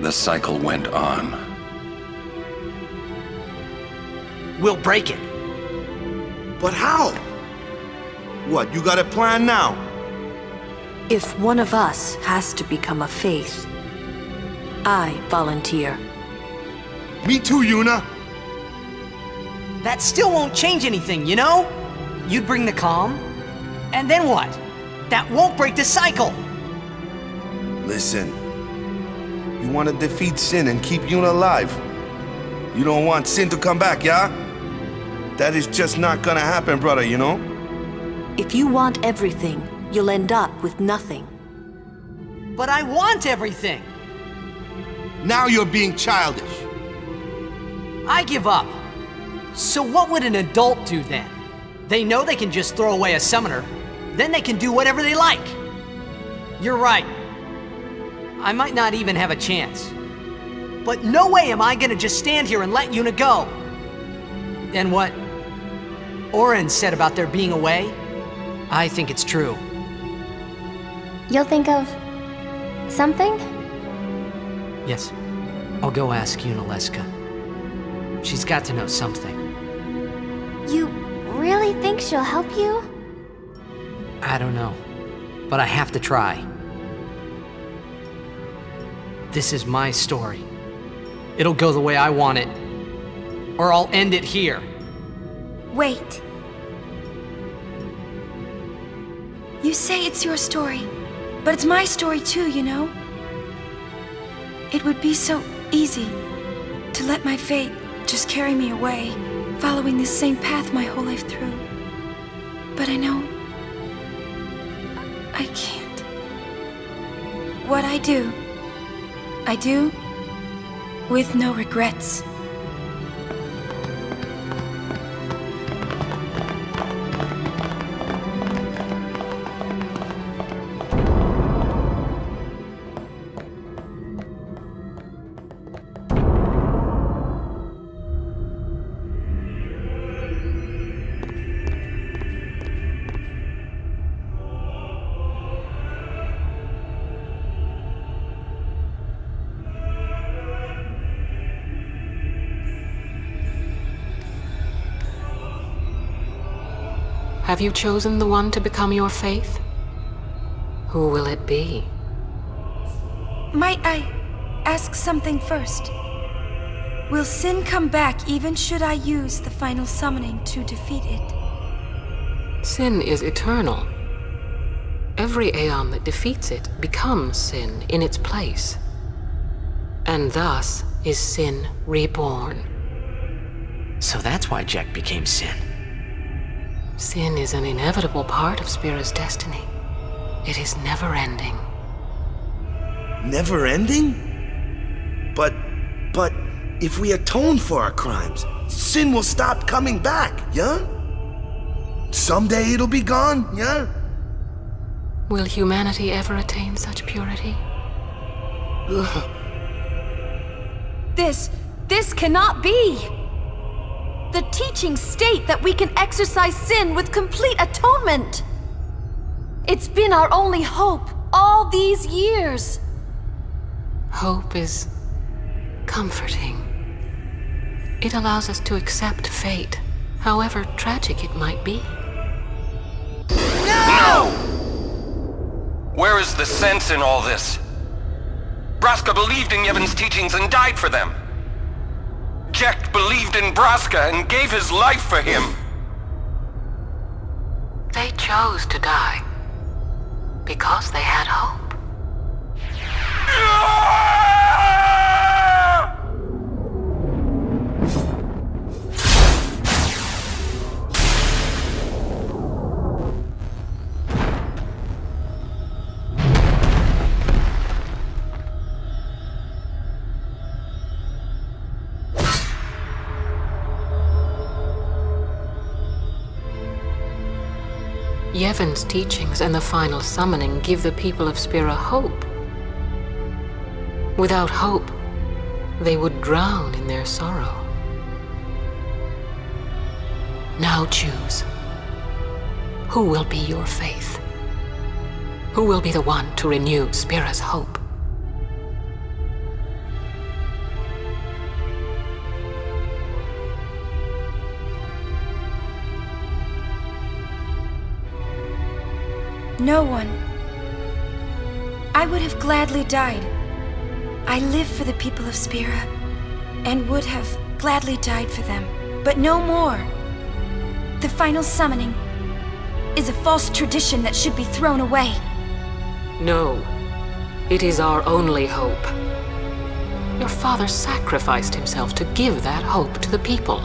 the cycle went on. We'll break it. But how? What, you got a plan now? If one of us has to become a faith, I volunteer. Me too, Yuna. That still won't change anything, you know? You'd bring the calm, and then what? That won't break the cycle! Listen, you want to defeat Sin and keep Yuna alive. You don't want Sin to come back, yeah? That is just not gonna happen, brother, you know? If you want everything, you'll end up with nothing. But I want everything! Now you're being childish. I give up. So what would an adult do then? They know they can just throw away a summoner, then they can do whatever they like. You're right. I might not even have a chance. But no way am I gonna just stand here and let Yuna go. And what Oren said about there being a way, I think it's true. You'll think of something? Yes, I'll go ask Yuna Leska. She's got to know something. You really think she'll help you? I don't know, but I have to try. This is my story. It'll go the way I want it, or I'll end it here. Wait. You say it's your story, but it's my story too, you know? It would be so easy to let my fate just carry me away, following this same path my whole life through. But I know I can't. What I do with no regrets. Have you chosen the one to become your faith? Who will it be? Might I ask something first? Will Sin come back even should I use the final summoning to defeat it? Sin is eternal. Every Aeon that defeats it becomes Sin in its place. And thus is Sin reborn. So that's why Jack became Sin. Sin is an inevitable part of Spira's destiny. It is never-ending. Never-ending? But if we atone for our crimes, Sin will stop coming back, yeah? Someday it'll be gone, yeah? Will humanity ever attain such purity? This cannot be! The teachings state that we can exercise sin with complete atonement! It's been our only hope all these years! Hope is comforting. It allows us to accept fate, however tragic it might be. No! Where is the sense in all this? Braska believed in Yevon's teachings and died for them. Jack believed in Braska and gave his life for him. They chose to die because they had hope. Yevon's teachings and the final summoning give the people of Spira hope. Without hope, they would drown in their sorrow. Now choose. Who will be your faith? Who will be the one to renew Spira's hope? No one. I would have gladly died. I live for the people of Spira, and would have gladly died for them, but no more. The final summoning is a false tradition that should be thrown away. No. It is our only hope. Your father sacrificed himself to give that hope to the people,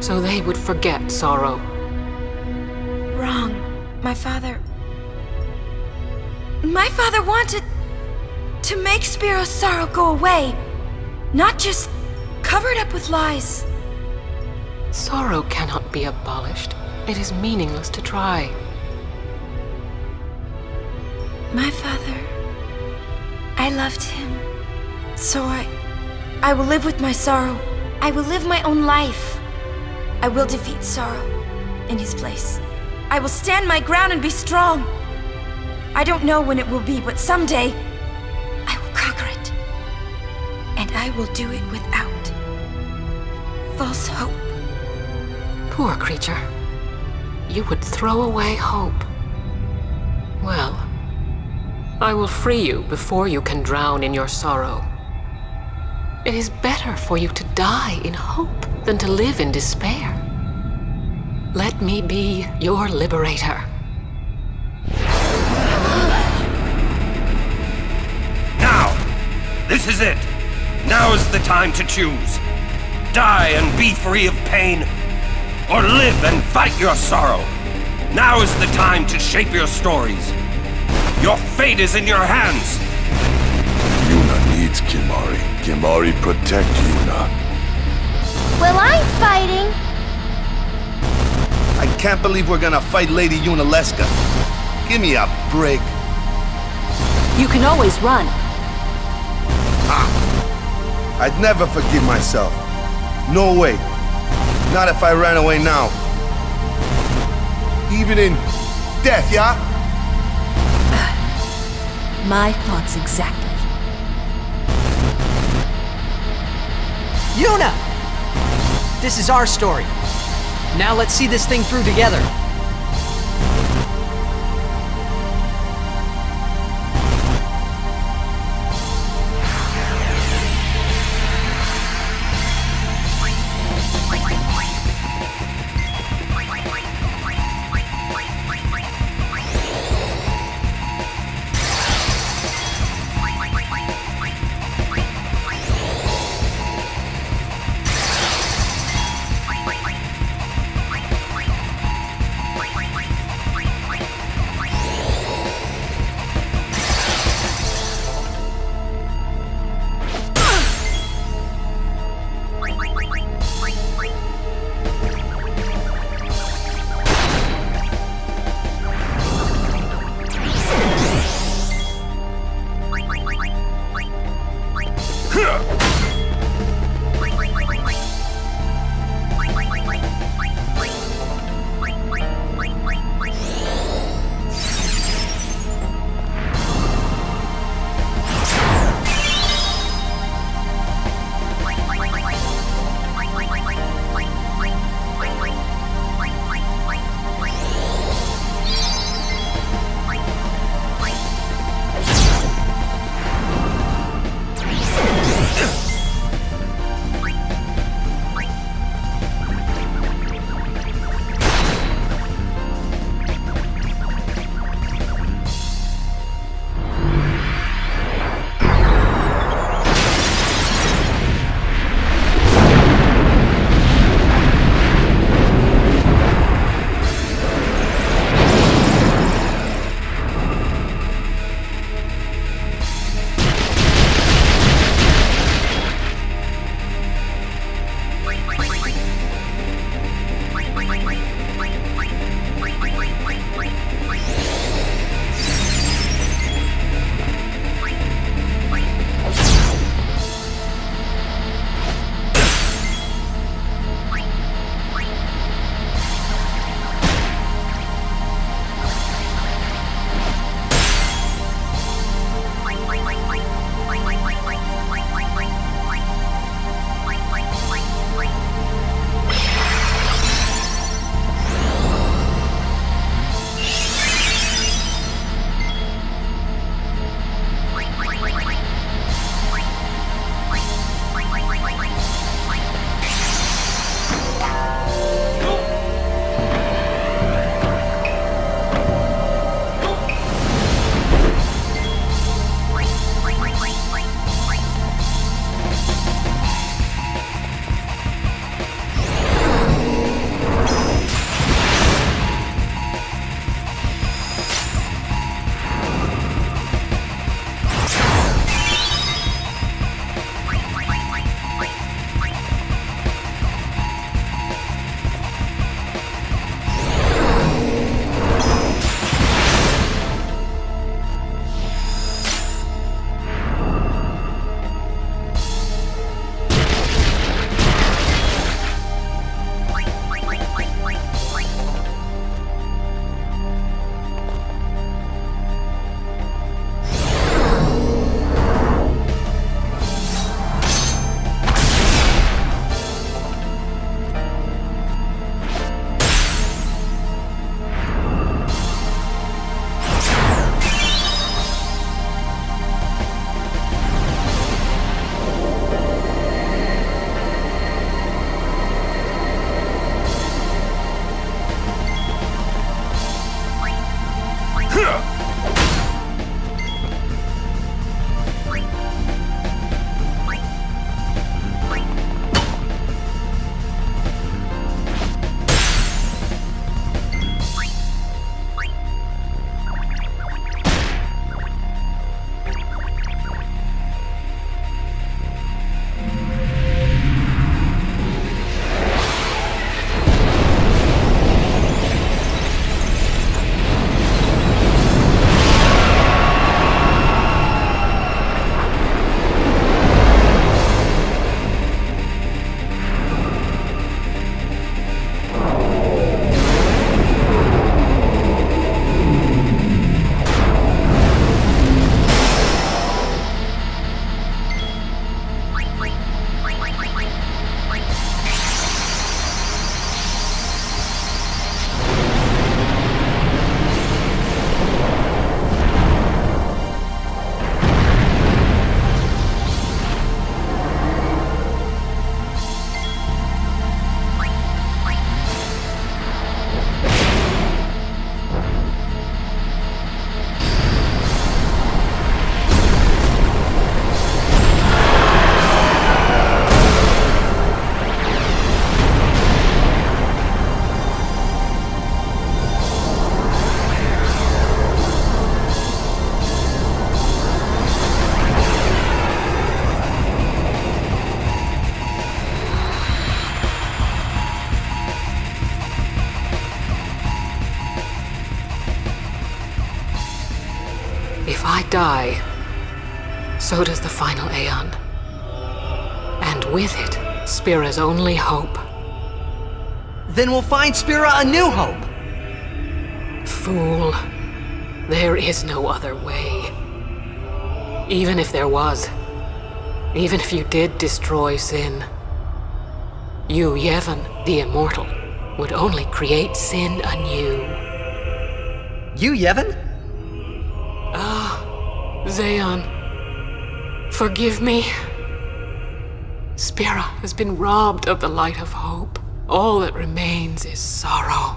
so they would forget sorrow. Wrong. My father wanted to make Spiro's sorrow go away, not just cover it up with lies. Sorrow cannot be abolished. It is meaningless to try. My father, I loved him. So I will live with my sorrow. I will live my own life. I will defeat sorrow in his place. I will stand my ground and be strong. I don't know when it will be, but someday I will conquer it. And I will do it without false hope. Poor creature. You would throw away hope. Well, I will free you before you can drown in your sorrow. It is better for you to die in hope than to live in despair. Let me be your liberator. Now! This is it! Now is the time to choose. Die and be free of pain, or live and fight your sorrow. Now is the time to shape your stories. Your fate is in your hands. Yuna needs Kimahri. Kimahri protect Yuna. Well, I'm fighting. I can't believe we're gonna fight Lady Yunalesca. Give me a break. You can always run. I'd never forgive myself. No way. Not if I ran away now. Even in death, yeah? My thoughts exactly. Yuna! This is our story. Now let's see this thing through together. If I die, so does the final Aeon. And with it, Spira's only hope. Then we'll find Spira a new hope. Fool. There is no other way. Even if there was, even if you did destroy Sin, you, Yevon, the Immortal, would only create Sin anew. You, Yevon? Zayon, forgive me. Spira has been robbed of the light of hope. All that remains is sorrow.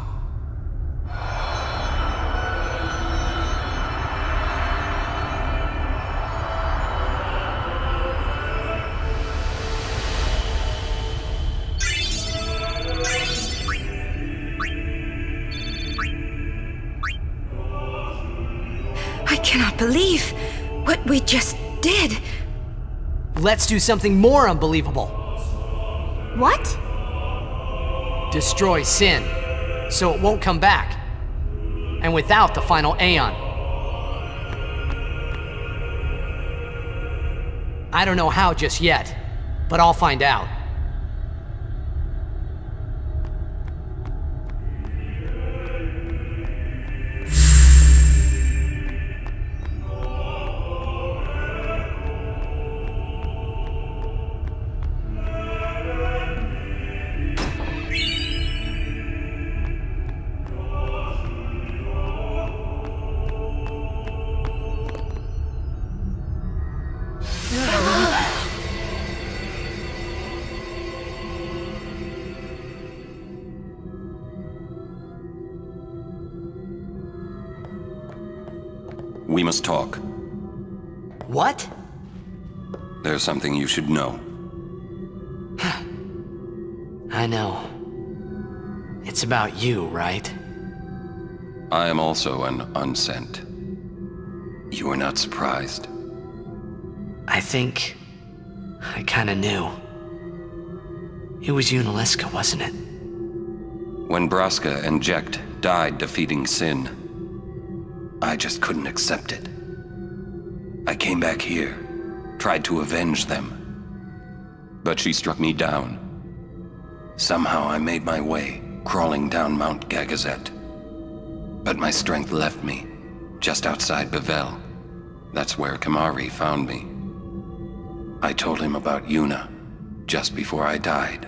I cannot believe what we just did. Let's do something more unbelievable. What? Destroy Sin, so it won't come back. And without the final Aeon. I don't know how just yet, but I'll find out. We must talk. What? There's something you should know. I know. It's about you, right? I am also an unsent. You are not surprised. I think I kinda knew. It was Unaliska, wasn't it? When Braska and Jecht died defeating Sin, I just couldn't accept it. I came back here, tried to avenge them. But she struck me down. Somehow I made my way, crawling down Mount Gagazet. But my strength left me, just outside Bevel. That's where Kamari found me. I told him about Yuna, just before I died.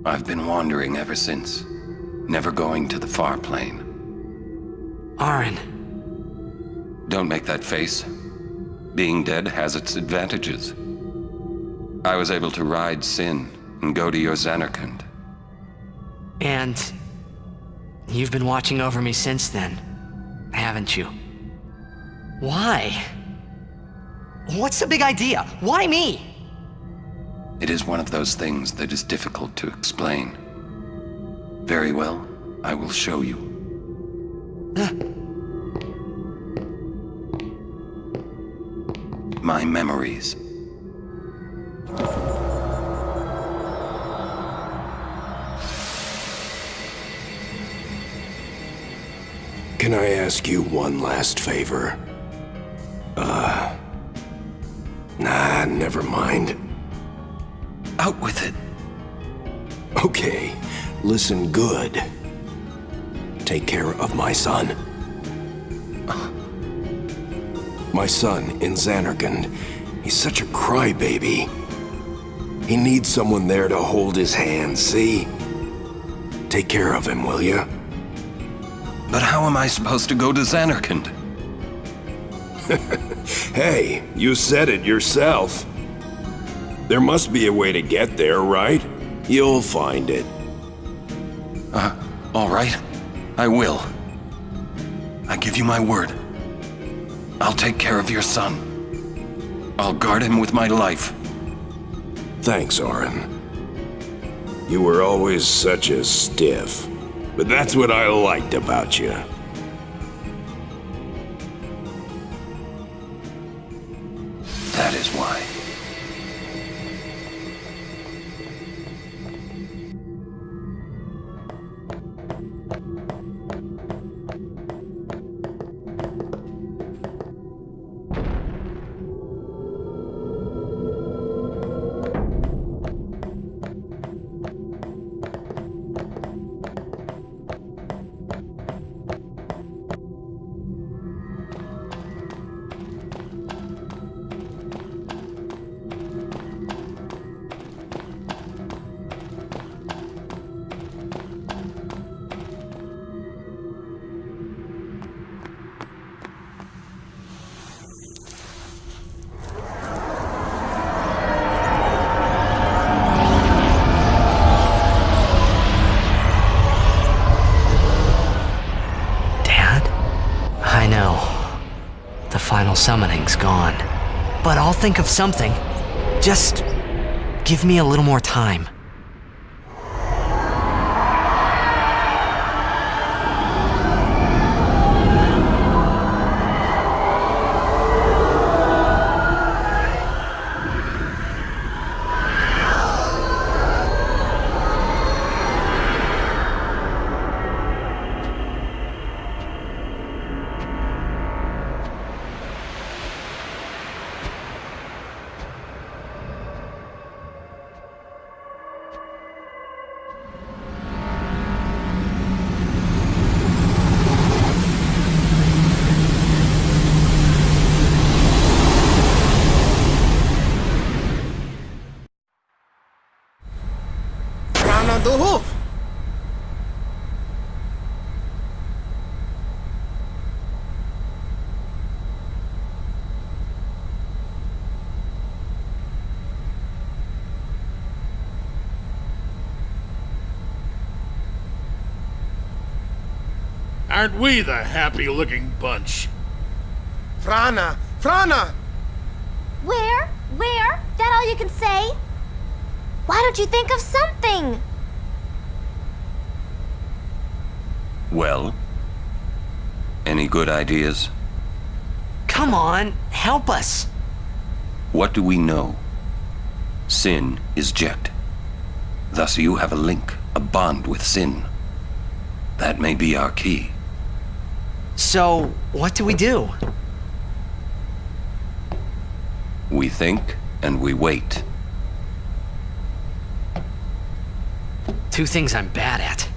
I've been wandering ever since, never going to the far plane. Aren. Don't make that face. Being dead has its advantages. I was able to ride Sin and go to your Zanarkand. And you've been watching over me since then, haven't you? Why? What's the big idea? Why me? It is one of those things that is difficult to explain. Very well, I will show you. My memories. Can I ask you one last favor? Nah, never mind. Out with it. Okay, listen good. Take care of my son. My son in Zanarkand. He's such a crybaby. He needs someone there to hold his hand, see? Take care of him, will ya? But how am I supposed to go to Zanarkand? Hey, you said it yourself. There must be a way to get there, right? You'll find it. All right. I will. I give you my word. I'll take care of your son. I'll guard him with my life. Thanks, Aren. You were always such a stiff. But that's what I liked about you. That is why. final summoning's gone. But I'll think of something. Just give me a little more time. Aren't we the happy-looking bunch? Frana! Frana! Where? That all you can say? Why don't you think of something? Well? Any good ideas? Come on, help us. What do we know? Sin is Jecht. Thus you have a link, a bond with Sin. That may be our key. So, what do we do? We think and we wait. Two things I'm bad at.